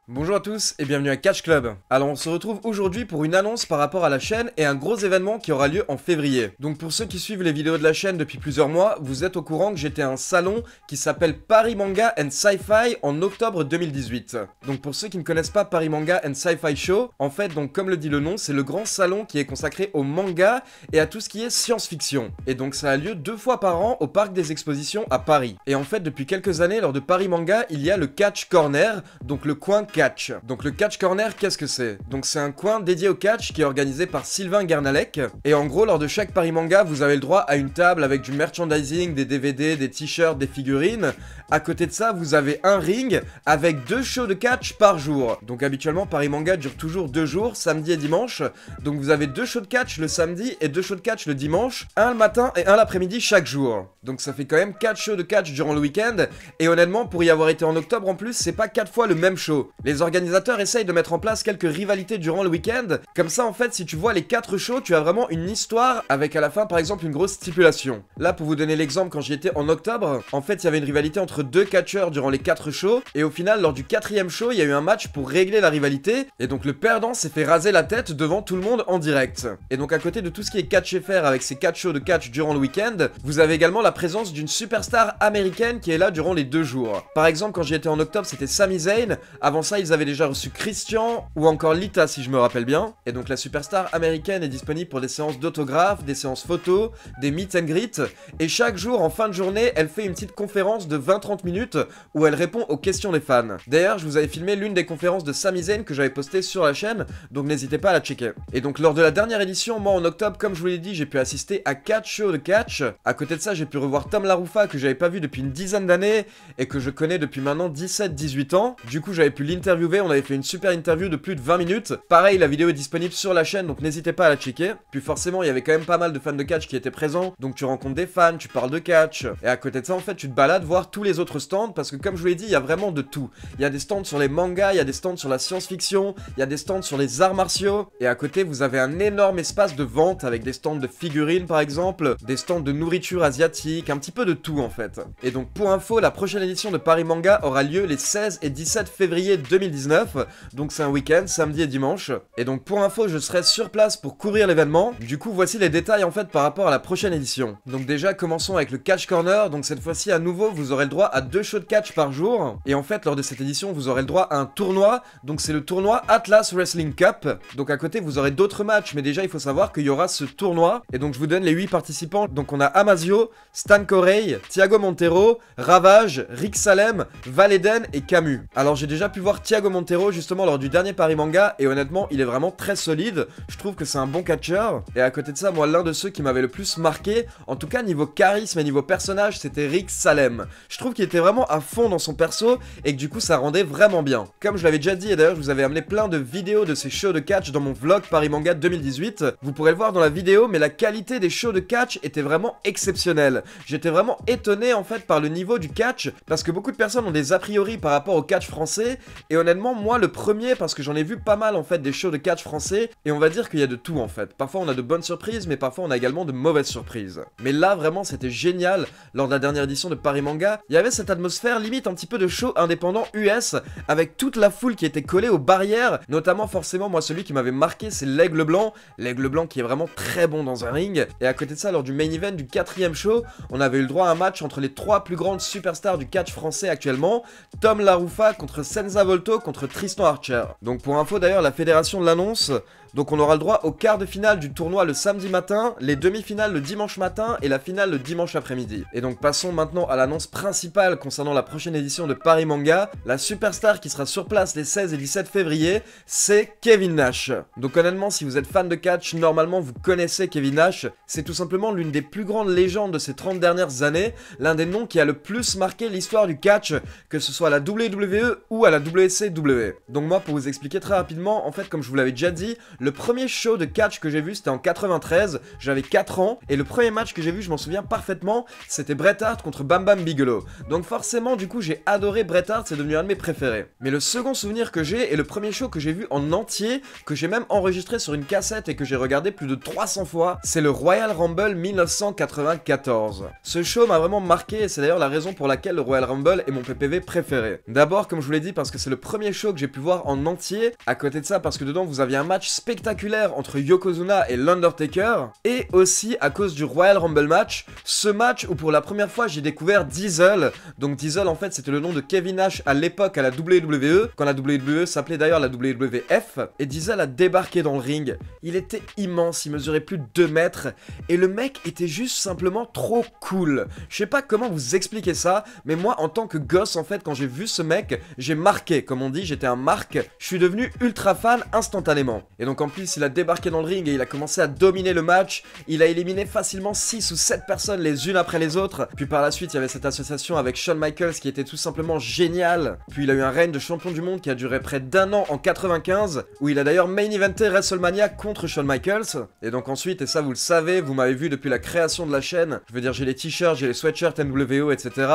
Bonjour à tous et bienvenue à Catch Club. Alors on se retrouve aujourd'hui pour une annonce par rapport à la chaîne et un gros événement qui aura lieu en février. Donc pour ceux qui suivent les vidéos de la chaîne depuis plusieurs mois, vous êtes au courant que j'étais à un salon qui s'appelle Paris Manga and Sci-Fi en octobre 2018. Donc pour ceux qui ne connaissent pas Paris Manga and Sci-Fi Show, en fait donc comme le dit le nom, c'est le grand salon qui est consacré au manga et à tout ce qui est science-fiction. Et donc ça a lieu 2 fois par an au Parc des Expositions à Paris. Et en fait depuis quelques années lors de Paris Manga, il y a le Catch Corner, donc le coin catch. Donc le Catch Corner, qu'est-ce que c'est? Donc c'est un coin dédié au catch qui est organisé par Sylvain Guernalec. Et en gros, lors de chaque Paris Manga, vous avez le droit à une table avec du merchandising, des DVD, des t-shirts, des figurines. À côté de ça, vous avez un ring avec 2 shows de catch par jour. Donc habituellement, Paris Manga dure toujours 2 jours, samedi et dimanche. Donc vous avez 2 shows de catch le samedi et 2 shows de catch le dimanche, un le matin et un l'après-midi chaque jour. Donc ça fait quand même 4 shows de catch durant le week-end. Et honnêtement, pour y avoir été en octobre en plus, c'est pas 4 fois le même show. Les organisateurs essayent de mettre en place quelques rivalités durant le week-end. Comme ça, en fait, si tu vois les 4 shows, tu as vraiment une histoire avec à la fin, par exemple, une grosse stipulation. Là, pour vous donner l'exemple, quand j'y étais en octobre, en fait, il y avait une rivalité entre 2 catcheurs durant les 4 shows. Et au final, lors du 4e show, il y a eu un match pour régler la rivalité. Et donc, le perdant s'est fait raser la tête devant tout le monde en direct. Et donc, à côté de tout ce qui est catch FR avec ces 4 shows de catch durant le week-end, vous avez également la présence d'une superstar américaine qui est là durant les 2 jours. Par exemple, quand j'y étais en octobre, c'était Sami Zayn. Avant ça, ils avaient déjà reçu Christian ou encore Lita si je me rappelle bien. Et donc la superstar américaine est disponible pour des séances d'autographes, des séances photos, des meet and greet. Et chaque jour, en fin de journée, elle fait une petite conférence de 20-30 minutes où elle répond aux questions des fans. D'ailleurs, je vous avais filmé l'une des conférences de Sami Zayn que j'avais postée sur la chaîne, donc n'hésitez pas à la checker. Et donc lors de la dernière édition, moi en octobre, comme je vous l'ai dit, j'ai pu assister à 4 shows de catch. À côté de ça, j'ai pu revoir Tom Laroufa que j'avais pas vu depuis une dizaine d'années et que je connais depuis maintenant 17-18 ans. Du coup, j'avais pu l'interviewer, on avait fait une super interview de plus de 20 minutes. Pareil, la vidéo est disponible sur la chaîne, donc n'hésitez pas à la checker. Puis forcément, il y avait quand même pas mal de fans de catch qui étaient présents, donc tu rencontres des fans, tu parles de catch. Et à côté de ça, en fait, tu te balades voir tous les autres stands, parce que comme je vous l'ai dit, il y a vraiment de tout. Il y a des stands sur les mangas, il y a des stands sur la science-fiction, il y a des stands sur les arts martiaux. Et à côté, vous avez un énorme espace de vente avec des stands de figurines, par exemple, des stands de nourriture asiatique, un petit peu de tout, en fait. Et donc, pour info, la prochaine édition de Paris Manga aura lieu les 16 et 17 février 2019. Donc c'est un week-end, samedi et dimanche. Et donc pour info, je serai sur place pour couvrir l'événement. Du coup, voici les détails en fait par rapport à la prochaine édition. Donc déjà, commençons avec le Catch Corner. Donc cette fois-ci, à nouveau, vous aurez le droit à 2 shows de catch par jour. Et en fait, lors de cette édition, vous aurez le droit à un tournoi. Donc c'est le tournoi Atlas Wrestling Cup. Donc à côté, vous aurez d'autres matchs. Mais déjà, il faut savoir qu'il y aura ce tournoi. Et donc je vous donne les 8 participants. Donc on a Amasio, Stan Corey, Thiago Montero, Ravage, Rick Salem, Valeden et Camus. Alors j'ai déjà pu voir Thiago Montero justement lors du dernier Paris Manga et honnêtement il est vraiment très solide, je trouve que c'est un bon catcheur. Et à côté de ça, moi l'un de ceux qui m'avait le plus marqué, en tout cas niveau charisme et niveau personnage, c'était Rick Salem. Je trouve qu'il était vraiment à fond dans son perso et que du coup ça rendait vraiment bien. Comme je l'avais déjà dit et d'ailleurs je vous avais amené plein de vidéos de ces shows de catch dans mon vlog Paris Manga 2018, vous pourrez le voir dans la vidéo, mais la qualité des shows de catch était vraiment exceptionnelle. J'étais vraiment étonné en fait par le niveau du catch parce que beaucoup de personnes ont des a priori par rapport au catch français. Et honnêtement, moi le premier, parce que j'en ai vu pas mal en fait des shows de catch français, et on va dire qu'il y a de tout en fait. Parfois on a de bonnes surprises, mais parfois on a également de mauvaises surprises. Mais là vraiment c'était génial, lors de la dernière édition de Paris Manga, il y avait cette atmosphère limite un petit peu de show indépendant US, avec toute la foule qui était collée aux barrières, notamment forcément moi celui qui m'avait marqué c'est l'Aigle Blanc qui est vraiment très bon dans un ring. Et à côté de ça, lors du main event du 4e show, on avait eu le droit à un match entre les 3 plus grandes superstars du catch français actuellement, Tom Laroufa contre Senza Volto contre Tristan Archer. Donc pour info d'ailleurs, la fédération l'annonce. Donc on aura le droit au quart de finale du tournoi le samedi matin, les demi-finales le dimanche matin et la finale le dimanche après-midi. Et donc passons maintenant à l'annonce principale concernant la prochaine édition de Paris Manga. La superstar qui sera sur place les 16 et 17 février, c'est Kevin Nash. Donc honnêtement, si vous êtes fan de catch, normalement vous connaissez Kevin Nash. C'est tout simplement l'une des plus grandes légendes de ces 30 dernières années, l'un des noms qui a le plus marqué l'histoire du catch, que ce soit à la WWE ou à la WCW. Donc moi, pour vous expliquer très rapidement, en fait comme je vous l'avais déjà dit, Le premier show de catch que j'ai vu c'était en 93, j'avais 4 ans, et le premier match que j'ai vu, je m'en souviens parfaitement, c'était Bret Hart contre Bam Bam Bigelow. Donc forcément du coup j'ai adoré Bret Hart, c'est devenu un de mes préférés. Mais le second souvenir que j'ai, et le premier show que j'ai vu en entier, que j'ai même enregistré sur une cassette et que j'ai regardé plus de 300 fois, c'est le Royal Rumble 1994. Ce show m'a vraiment marqué et c'est d'ailleurs la raison pour laquelle le Royal Rumble est mon PPV préféré. D'abord, comme je vous l'ai dit, parce que c'est le premier show que j'ai pu voir en entier. À côté de ça, parce que dedans vous aviez un match spectaculaire entre Yokozuna et l'Undertaker. Et aussi à cause du Royal Rumble match, ce match où pour la première fois j'ai découvert Diesel. Donc Diesel en fait c'était le nom de Kevin Nash à l'époque à la WWE, quand la WWE s'appelait d'ailleurs la WWF. Et Diesel a débarqué dans le ring. Il était immense, il mesurait plus de 2 mètres. Et le mec était juste simplement trop cool. Je sais pas comment vous expliquer ça, mais moi en tant que gosse en fait quand j'ai vu ce mec, j'ai marqué, comme on dit, j'étais un marque, je suis devenu ultra fan instantanément. Et donc en plus il a débarqué dans le ring et il a commencé à dominer le match, il a éliminé facilement 6 ou 7 personnes les unes après les autres, puis par la suite il y avait cette association avec Shawn Michaels qui était tout simplement génial, puis il a eu un règne de champion du monde qui a duré près d'1 an en 95, où il a d'ailleurs main eventé WrestleMania contre Shawn Michaels, et donc ensuite, et ça vous le savez, vous m'avez vu depuis la création de la chaîne, je veux dire j'ai les t-shirts, j'ai les sweatshirts NWO, etc.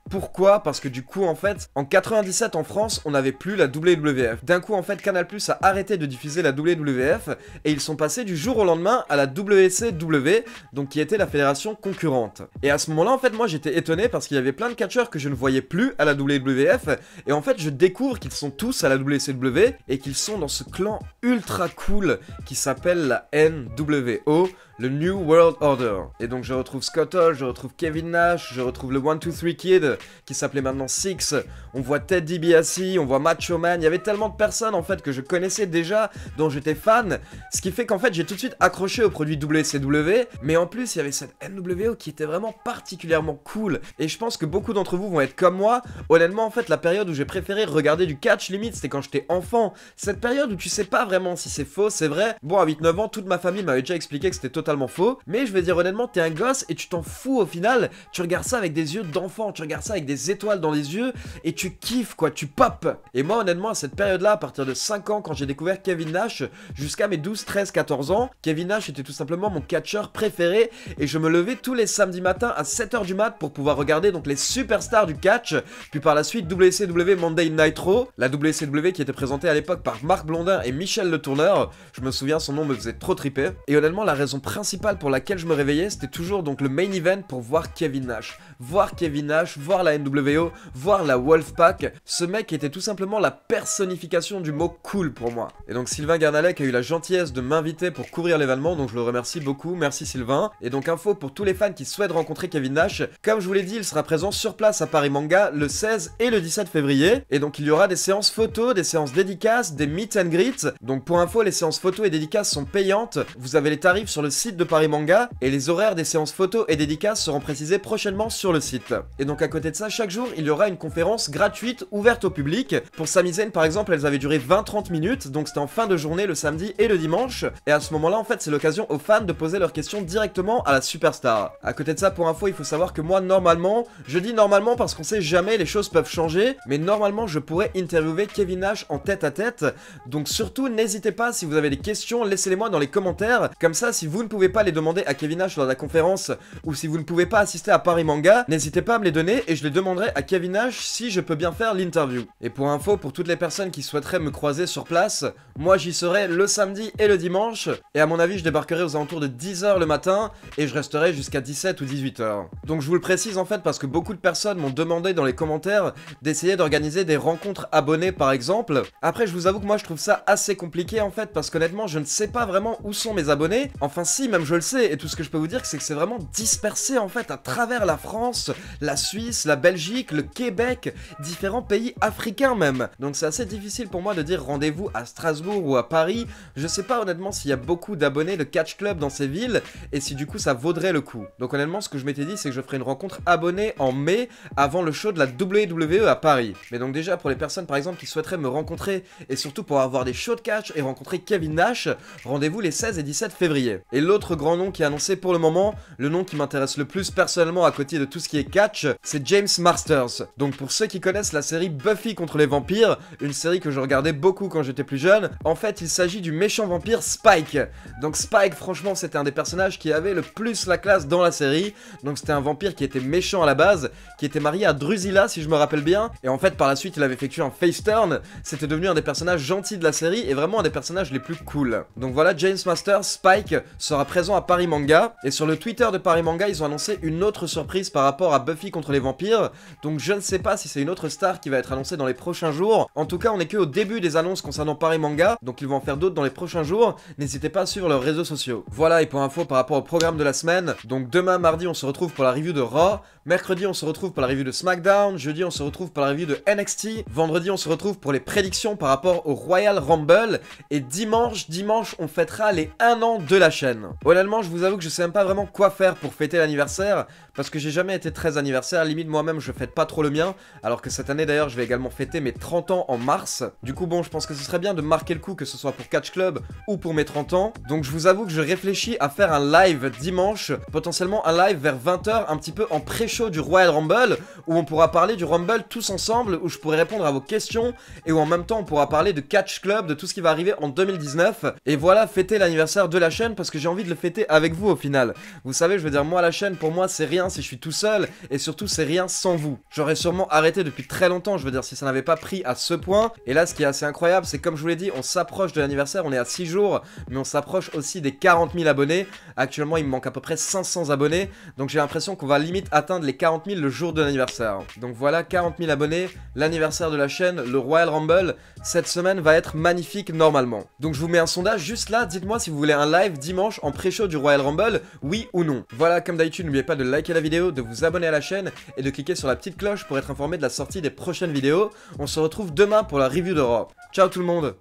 Pourquoi? Parce que du coup en fait, en 97 en France, on n'avait plus la WWF. D'un coup en fait, Canal+ a arrêté de diffuser la WWF et ils sont passés du jour au lendemain à la WCW, donc qui était la fédération concurrente. Et à ce moment-là en fait, moi j'étais étonné parce qu'il y avait plein de catcheurs que je ne voyais plus à la WWF et en fait je découvre qu'ils sont tous à la WCW et qu'ils sont dans ce clan ultra cool qui s'appelle la NWO, le New World Order. Et donc je retrouve Scott Hall, je retrouve Kevin Nash, je retrouve le 1-2-3 Kid qui s'appelait maintenant Six, on voit Ted DiBiase, on voit Macho Man, il y avait tellement de personnes en fait que je connaissais déjà, dont j'étais fan, ce qui fait qu'en fait j'ai tout de suite accroché au produit WCW, mais en plus il y avait cette NWO qui était vraiment particulièrement cool, et je pense que beaucoup d'entre vous vont être comme moi. Honnêtement en fait la période où j'ai préféré regarder du catch limite c'était quand j'étais enfant, cette période où tu sais pas vraiment si c'est faux, c'est vrai, bon à 8-9 ans toute ma famille m'avait déjà expliqué que c'était totalement faux, mais je vais dire honnêtement t'es un gosse et tu t'en fous au final, tu regardes ça avec des yeux d'enfant, tu regardes ça avec des étoiles dans les yeux et tu kiffes quoi, tu pop. Et moi honnêtement à cette période là, à partir de 5 ans quand j'ai découvert Kevin Nash jusqu'à mes 12, 13, 14 ans, Kevin Nash était tout simplement mon catcheur préféré et je me levais tous les samedis matins à 7h du mat pour pouvoir regarder donc les superstars du catch, puis par la suite WCW Monday Night Raw, la WCW qui était présentée à l'époque par Marc Blondin et Michel Le Tourneur, je me souviens son nom me faisait trop triper, et honnêtement la raison principale pour laquelle je me réveillais c'était toujours donc le main event pour voir Kevin Nash, voir la NWO, voir la Wolfpack. Ce mec était tout simplement la personnification du mot cool pour moi. Et donc Sylvain Garnalec a eu la gentillesse de m'inviter pour couvrir l'événement, donc je le remercie beaucoup, merci Sylvain. Et donc info pour tous les fans qui souhaitent rencontrer Kevin Nash, comme je vous l'ai dit, il sera présent sur place à Paris Manga le 16 et le 17 février. Et donc il y aura des séances photos, des séances dédicaces, des meet and greet. Donc pour info, les séances photos et dédicaces sont payantes. Vous avez les tarifs sur le site de Paris Manga et les horaires des séances photos et dédicaces seront précisés prochainement sur le site. Et donc à côté de ça, chaque jour, il y aura une conférence gratuite ouverte au public. Pour Sami-Zayn par exemple, elles avaient duré 20-30 minutes, donc c'était en fin de journée le samedi et le dimanche. Et à ce moment-là, en fait, c'est l'occasion aux fans de poser leurs questions directement à la superstar. À côté de ça, pour info, il faut savoir que moi, normalement, je dis normalement parce qu'on sait jamais, les choses peuvent changer, mais normalement, je pourrais interviewer Kevin Nash en tête à tête. Donc surtout, n'hésitez pas, si vous avez des questions, laissez-les-moi dans les commentaires. Comme ça, si vous ne pouvez pas les demander à Kevin Nash lors de la conférence, ou si vous ne pouvez pas assister à Paris Manga, n'hésitez pas à me les donner et je les demanderai à Kevin Nash si je peux bien faire l'interview. Et pour info, pour toutes les personnes qui souhaiteraient me croiser sur place, moi j'y serai le samedi et le dimanche, et à mon avis je débarquerai aux alentours de 10h le matin, et je resterai jusqu'à 17 ou 18h. Donc je vous le précise en fait parce que beaucoup de personnes m'ont demandé dans les commentaires d'essayer d'organiser des rencontres abonnés par exemple. Après je vous avoue que moi je trouve ça assez compliqué en fait, parce qu'honnêtement je ne sais pas vraiment où sont mes abonnés, enfin si, même je le sais, et tout ce que je peux vous dire c'est que c'est vraiment dispersé en fait à travers la France, la Suisse, la Belgique, le Québec, différents pays africains même. Donc c'est assez difficile pour moi de dire rendez-vous à Strasbourg ou à Paris. Je sais pas honnêtement s'il y a beaucoup d'abonnés de Catch Club dans ces villes et si du coup ça vaudrait le coup. Donc honnêtement ce que je m'étais dit c'est que je ferais une rencontre abonnée en mai avant le show de la WWE à Paris. Mais donc déjà pour les personnes par exemple qui souhaiteraient me rencontrer et surtout pour avoir des shows de catch et rencontrer Kevin Nash, rendez-vous les 16 et 17 février. Et l'autre grand nom qui est annoncé pour le moment, le nom qui m'intéresse le plus personnellement à côté de tout ce qui est catch, c'est James Marsters. Donc pour ceux qui connaissent la série Buffy contre les vampires, une série que je regardais beaucoup quand j'étais plus jeune, en fait il s'agit du méchant vampire Spike. Donc Spike, franchement, c'était un des personnages qui avait le plus la classe dans la série. Donc c'était un vampire qui était méchant à la base, qui était marié à Drusilla si je me rappelle bien, et en fait par la suite il avait effectué un face turn, c'était devenu un des personnages gentils de la série et vraiment un des personnages les plus cool. Donc voilà, James Marsters, Spike, sera présent à Paris Manga, et sur le Twitter de Paris Manga ils ont annoncé une autre surprise par rapport à Buffy contre les vampires, donc je ne sais pas si c'est une autre star qui va être annoncée dans les prochains jours. En tout cas on est que au début des annonces concernant Paris Manga, donc ils vont en faire d'autres dans les prochains jours, n'hésitez pas à suivre leurs réseaux sociaux. Voilà, et pour info par rapport au programme de la semaine, donc demain mardi on se retrouve pour la review de Raw, mercredi on se retrouve pour la review de SmackDown, jeudi on se retrouve pour la review de NXT, vendredi on se retrouve pour les prédictions par rapport au Royal Rumble, et dimanche on fêtera les 1 an de la chaîne. Honnêtement je vous avoue que je sais même pas vraiment quoi faire pour fêter l'anniversaire, parce que j'ai jamais été très anniversaire, limite moi-même je fête pas trop le mien, alors que cette année d'ailleurs je vais également fêter mes 30 ans en mars. Du coup bon, je pense que ce serait bien de marquer le coup, que ce soit pour Catch Club ou pour mes 30 ans. Donc je vous avoue que je réfléchis à faire un live dimanche, potentiellement un live vers 20 h, un petit peu en pré-show du Royal Rumble, où on pourra parler du Rumble tous ensemble, où je pourrai répondre à vos questions, et où en même temps on pourra parler de Catch Club, de tout ce qui va arriver en 2019. Et voilà, fêter l'anniversaire de la chaîne, parce que j'ai envie de le fêter avec vous au final. Vous savez, je veux dire, moi la chaîne pour moi c'est rien si je suis tout seul, et surtout c'est rien sans vous. J'aurais sûrement arrêté depuis très longtemps, je veux dire, si ça n'avait pas pris à ce point. Et là ce qui est assez incroyable, c'est comme je vous l'ai dit, on s'approche de l'anniversaire, on est à 6 jours, mais on s'approche aussi des 40 000 abonnés. Actuellement il me manque à peu près 500 abonnés, donc j'ai l'impression qu'on va limite atteindre les 40 000 le jour de l'anniversaire. Donc voilà, 40 000 abonnés, l'anniversaire de la chaîne, le Royal Rumble, cette semaine va être magnifique normalement. Donc je vous mets un sondage juste là, dites-moi si vous voulez un live dimanche en pré-show du Royal Rumble, oui ou non. Voilà, comme d'habitude n'oubliez pas de liker la vidéo, de vous abonner à la chaîne et de cliquer sur la petite cloche pour être informé de la sortie des prochaines vidéos. On se retrouve demain pour la review de Raw. Ciao tout le monde!